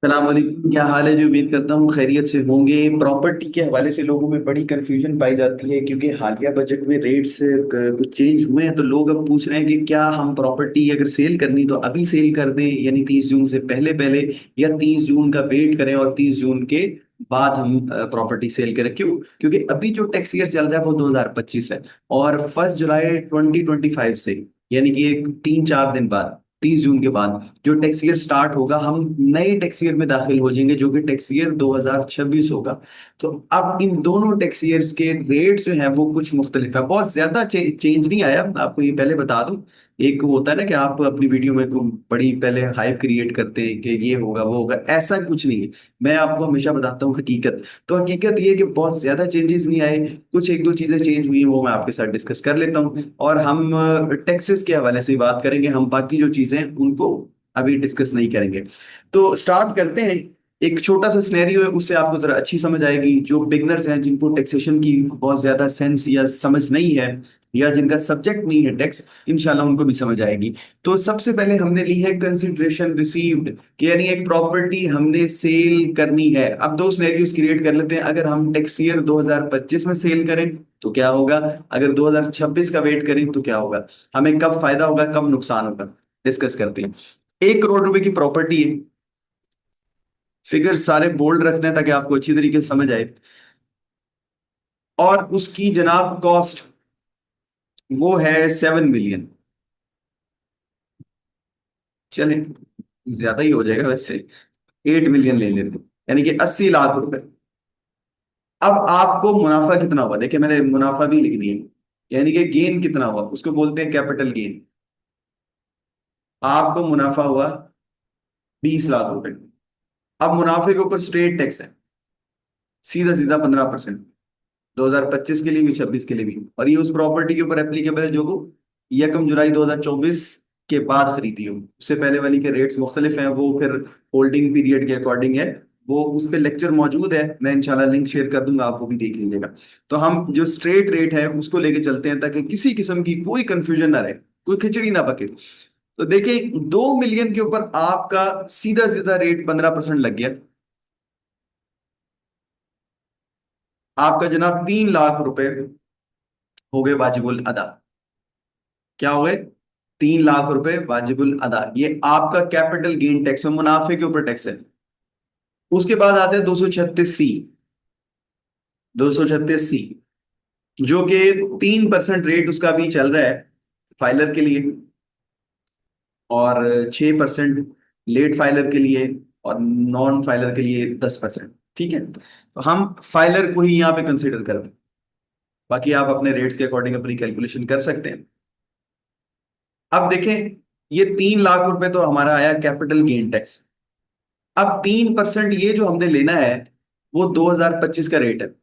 सलाम वालेकुम। क्या हाल है जी? उम्मीद करता हूँ खैरियत से होंगे। प्रॉपर्टी के हवाले से लोगों में बड़ी कंफ्यूजन पाई जाती है क्योंकि हालिया बजट में रेट्स कुछ चेंज हुए हैं, तो लोग अब पूछ रहे हैं कि क्या हम प्रॉपर्टी अगर सेल करनी तो अभी सेल कर दें, यानी 30 जून से पहले पहले, या 30 जून का वेट करें और 30 जून के बाद हम प्रॉपर्टी सेल करें। क्यों? क्योंकि अभी जो टैक्स ईयर चल रहा है वो 2025 है, और 1 जुलाई 2025 से, यानी कि एक 3-4 दिन बाद, 30 जून के बाद जो टैक्स ईयर स्टार्ट होगा, हम नए टैक्स ईयर में दाखिल हो जाएंगे जो कि टैक्स ईयर 2026 होगा। तो अब इन दोनों टैक्स ईयर्स के रेट्स जो हैं वो कुछ मुख्तलिफ है। बहुत ज्यादा चेंज नहीं आया, आपको ये पहले बता दूं। एक होता है ना कि आप अपनी वीडियो में बड़ी पहले हाइप क्रिएट करते हैं कि ये होगा वो होगा, ऐसा कुछ नहीं है। मैं आपको हमेशा बताता हूँ हकीकत। तो हकीकत ये है कि बहुत ज्यादा चेंजेस नहीं आए। कुछ एक दो चीजें चेंज हुई हैं, वो मैं आपके साथ डिस्कस कर लेता हूँ, और हम टैक्सेस के हवाले से बात करेंगे। हम बाकी जो चीजें हैं उनको अभी डिस्कस नहीं करेंगे। तो स्टार्ट करते हैं। एक छोटा सा सिनेरियो है, उससे आपको जरा अच्छी समझ आएगी। जो बिगनर्स हैं, जिनको टैक्सेशन की बहुत ज्यादा सेंस या समझ नहीं है, या जिनका सब्जेक्ट नहीं है टैक्स, इंशाल्लाह उनको भी समझ आएगी। तो सबसे पहले हमने ली है कंसिडरेशन रिसीव्ड, कि यानी एक प्रॉपर्टी हमने सेल करनी है। अब दो सिनेरियोस क्रिएट कर लेते हैं। अगर हम टैक्स ईयर 2025 में सेल करें तो क्या होगा, अगर 2026 का वेट करें तो क्या होगा, हमें कब फायदा होगा कब नुकसान होगा, डिस्कस करते हैं। 1 करोड़ रुपए की प्रॉपर्टी है। फिगर सारे बोल्ड रखते हैं ताकि आपको अच्छी तरीके से समझ आए। और उसकी जनाब कॉस्ट वो है 7 मिलियन। चले, ज्यादा ही हो जाएगा वैसे, 8 मिलियन ले लेते हैं, यानी कि 80 लाख रुपए। अब आपको मुनाफा कितना हुआ, देखिए मैंने मुनाफा भी लिख दिया, यानी कि गेन कितना हुआ, उसको बोलते हैं कैपिटल गेन। आपको मुनाफा हुआ 20 लाख रुपए। अब मुनाफे के ऊपर स्ट्रेट टैक्स है, सीधा सीधा 15%। 2025 के लिए भी, 26 के लिए भी, और ये उस प्रॉपर्टी के ऊपर एप्लीकेबल है जो को 1 जुलाई 2024 के बाद खरीदी हो। उससे पहले वाली के रेट्स मुख्तलिफ हैं, वो फिर होल्डिंग पीरियड के अकॉर्डिंग है। वो उस पे लेक्चर मौजूद है, मैं इंशाल्लाह लिंक शेयर कर दूंगा, आप वो भी देख लीजिएगा। तो हम जो स्ट्रेट रेट है उसको लेके चलते हैं ताकि किसी किस्म की कोई कंफ्यूजन ना रहे, कोई खिचड़ी ना पके। तो देखिए, 2 मिलियन के ऊपर आपका सीधा सीधा रेट 15% लग गया। आपका जनाब 3 लाख रुपए हो गए वाजिबुल अदा। क्या हो गए? 3 लाख रुपए वाजिबुल अदा। ये आपका कैपिटल गेन टैक्स है, मुनाफे के ऊपर टैक्स है। उसके बाद आते हैं 236C। 236C, जो कि 3% रेट उसका भी चल रहा है फाइलर के लिए, और 6% लेट फाइलर के लिए, और नॉन फाइलर के लिए 10%। ठीक है, तो हम फाइलर को ही यहाँ पे कंसिडर करते हैं। बाकी आप अपने रेट्स के अकॉर्डिंग अपनी कैलकुलेशन कर सकते हैं। अब देखें, ये 3 लाख रुपए तो हमारा आया कैपिटल गेन टैक्स। अब 3% ये जो हमने लेना है वो 2025 का रेट है,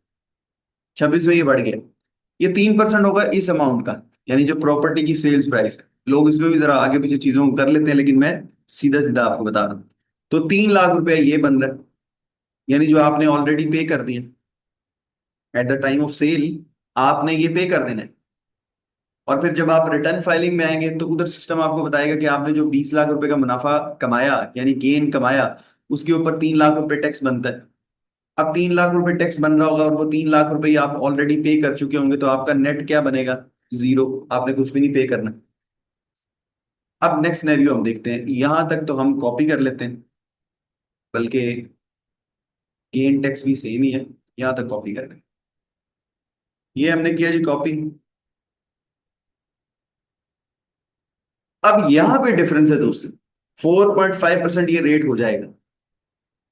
26 में ये बढ़ गया। ये 3% होगा इस अमाउंट का, यानी जो प्रॉपर्टी की सेल्स प्राइस है। लोग इसमें भी जरा आगे पीछे चीजों को कर लेते हैं, लेकिन मैं सीधा सीधा आपको बता रहा हूँ। तो 3 लाख रुपए ये बन रहा है, यानी जो आपने ऑलरेडी पे कर दिया at the time of sale, आपने ये पे कर देना है। और फिर जब आप रिटर्न फाइलिंग में आएंगे तो उधर सिस्टम आपको बताएगा कि आपने जो 20 लाख रुपए का मुनाफा कमाया, यानी गेन कमाया, उसके ऊपर 3 लाख रुपए टैक्स बनता है। अब 3 लाख रुपए टैक्स बन रहा होगा और वो 3 लाख रुपए ही आप ऑलरेडी पे कर चुके होंगे, तो आपका नेट क्या बनेगा? जीरो। आपने कुछ भी नहीं पे करना। अब नेक्स्ट सिनेरियो हम देखते हैं, यहां तक तो हम कॉपी कर लेते हैं, बल्कि गेन टैक्स भी सेम ही है। यहां तक कॉपी कर लें, ये हमने किया जी कॉपी। अब यहां पे डिफरेंस है दोस्तों, 4.5% ये रेट हो जाएगा।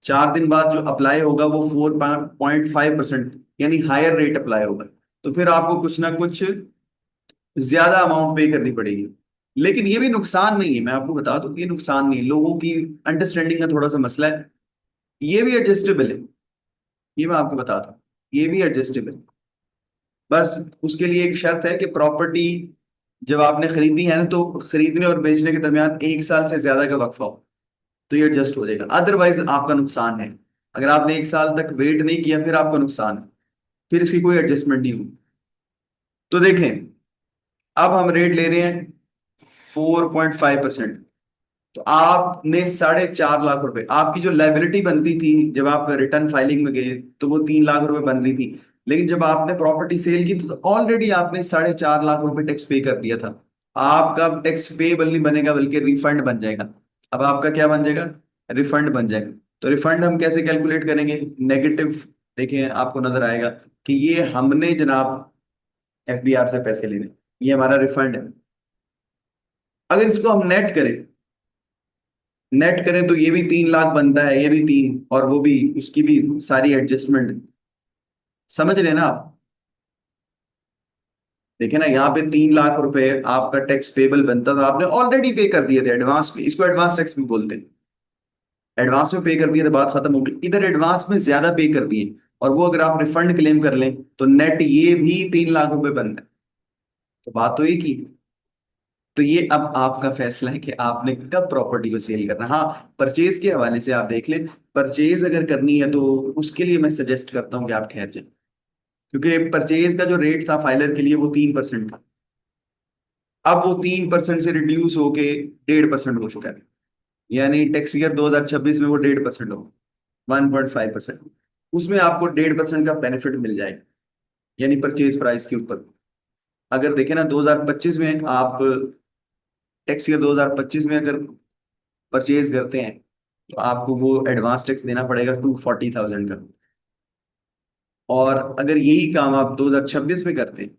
4 दिन बाद जो अप्लाई होगा वो 4.5%, यानी हायर रेट अप्लाई होगा। तो फिर आपको कुछ ना कुछ ज्यादा अमाउंट पे करनी पड़ेगी। लेकिन ये भी नुकसान नहीं है, मैं आपको बता दूं, ये नुकसान नहीं है, लोगों की अंडरस्टैंडिंग का थोड़ा सा मसला है। ये भी एडजस्टेबल है, ये मैं आपको बता दूं, ये भी एडजस्टेबल है। बस उसके लिए एक शर्त है कि प्रॉपर्टी जब आपने खरीदी है ना, तो खरीदने और बेचने के दरमियान 1 साल से ज्यादा का वक्फा हो, तो ये एडजस्ट हो जाएगा। अदरवाइज आपका नुकसान है। अगर आपने 1 साल तक वेट नहीं किया फिर आपका नुकसान है, फिर इसकी कोई एडजस्टमेंट नहीं होगी। तो देखें, अब हम रेट ले रहे हैं 4.5%। तो आपने 4.5 लाख रुपए आपकी जो लाइबिलिटी बनती थी जब आप रिटर्न फाइलिंग में गए, तो वो 3 लाख रुपए बन रही थी। लेकिन जब आपने प्रॉपर्टी सेल की तो ऑलरेडी आपने 4.5 लाख रुपए टैक्स पे कर दिया था। आपका टैक्स पेबल नहीं बनेगा बल्कि रिफंड बन जाएगा। अब आपका क्या बन जाएगा? रिफंड बन जाएगा। तो रिफंड हम कैसे कैलकुलेट करेंगे? नेगेटिव, देखिए आपको नजर आएगा कि ये हमने जनाब एफबीआर से पैसे लेने, ये हमारा रिफंड है। अगर इसको हम नेट करें तो ये भी 3 लाख बनता है, ये भी तीन, और वो भी उसकी भी सारी एडजस्टमेंट, समझ रहे हैं ना आप? देखिए ना, यहाँ पे 3 लाख रुपए आपका टैक्स पेबल बनता था, आपने ऑलरेडी पे कर दिए थे एडवांस में, इसको एडवांस टैक्स भी बोलते हैं। एडवांस में पे कर दिए तो बात खत्म हो गई, इधर एडवांस में ज्यादा पे कर दिए, और वो अगर आप रिफंड क्लेम कर लें तो नेट ये भी 3 लाख रुपए बनता है। तो बात तो एक ही। तो ये अब आपका फैसला है कि आपने कब प्रॉपर्टी को सेल करना है। हाँ, परचेज के हवाले से आप देख लें, परचेज अगर करनी है तो उसके लिए मैं सजेस्ट करता हूँ कि आप ठहर जाएं, क्योंकि परचेज का जो रेट था फाइलर के लिए वो 3% था। अब वो 3% से रिड्यूस होके 1.5% हो चुका है। यानी टैक्स ईयर 2026 में वो 1.5% हो, 1.5%। उसमें आपको 1.5% का बेनिफिट मिल जाएगा, यानी परचेज प्राइस के ऊपर। अगर देखें ना, 2025 में आप टैक्स ईयर 2025 में अगर परचेज करते हैं तो आपको वो एडवांस टैक्स देना पड़ेगा 240,000 का। और अगर यही काम आप 2026 में करते हैं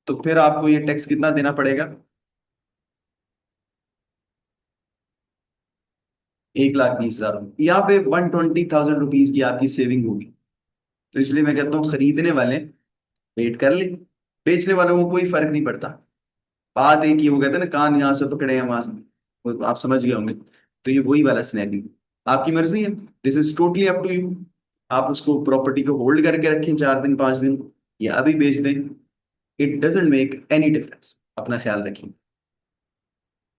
तो फिर आपको ये टैक्स कितना देना पड़ेगा? 1,20,000। यहाँ पे 120,000 रुपीज की आपकी सेविंग होगी। तो इसलिए मैं कहता हूँ खरीदने वाले वेट कर ले, बेचने वालों को कोई फर्क नहीं पड़ता। बात एक ही, वो कहते हैं ना, कान यहाँ से पकड़े हैं वहां से, वो आप समझ गए होंगे। तो ये वही वाला सिनेरियो, आपकी मर्जी है, this is totally up to you. आप उसको प्रॉपर्टी को होल्ड करके रखें 4 दिन 5 दिन, या अभी बेच दें, it doesn't make any difference. अपना ख्याल रखिए।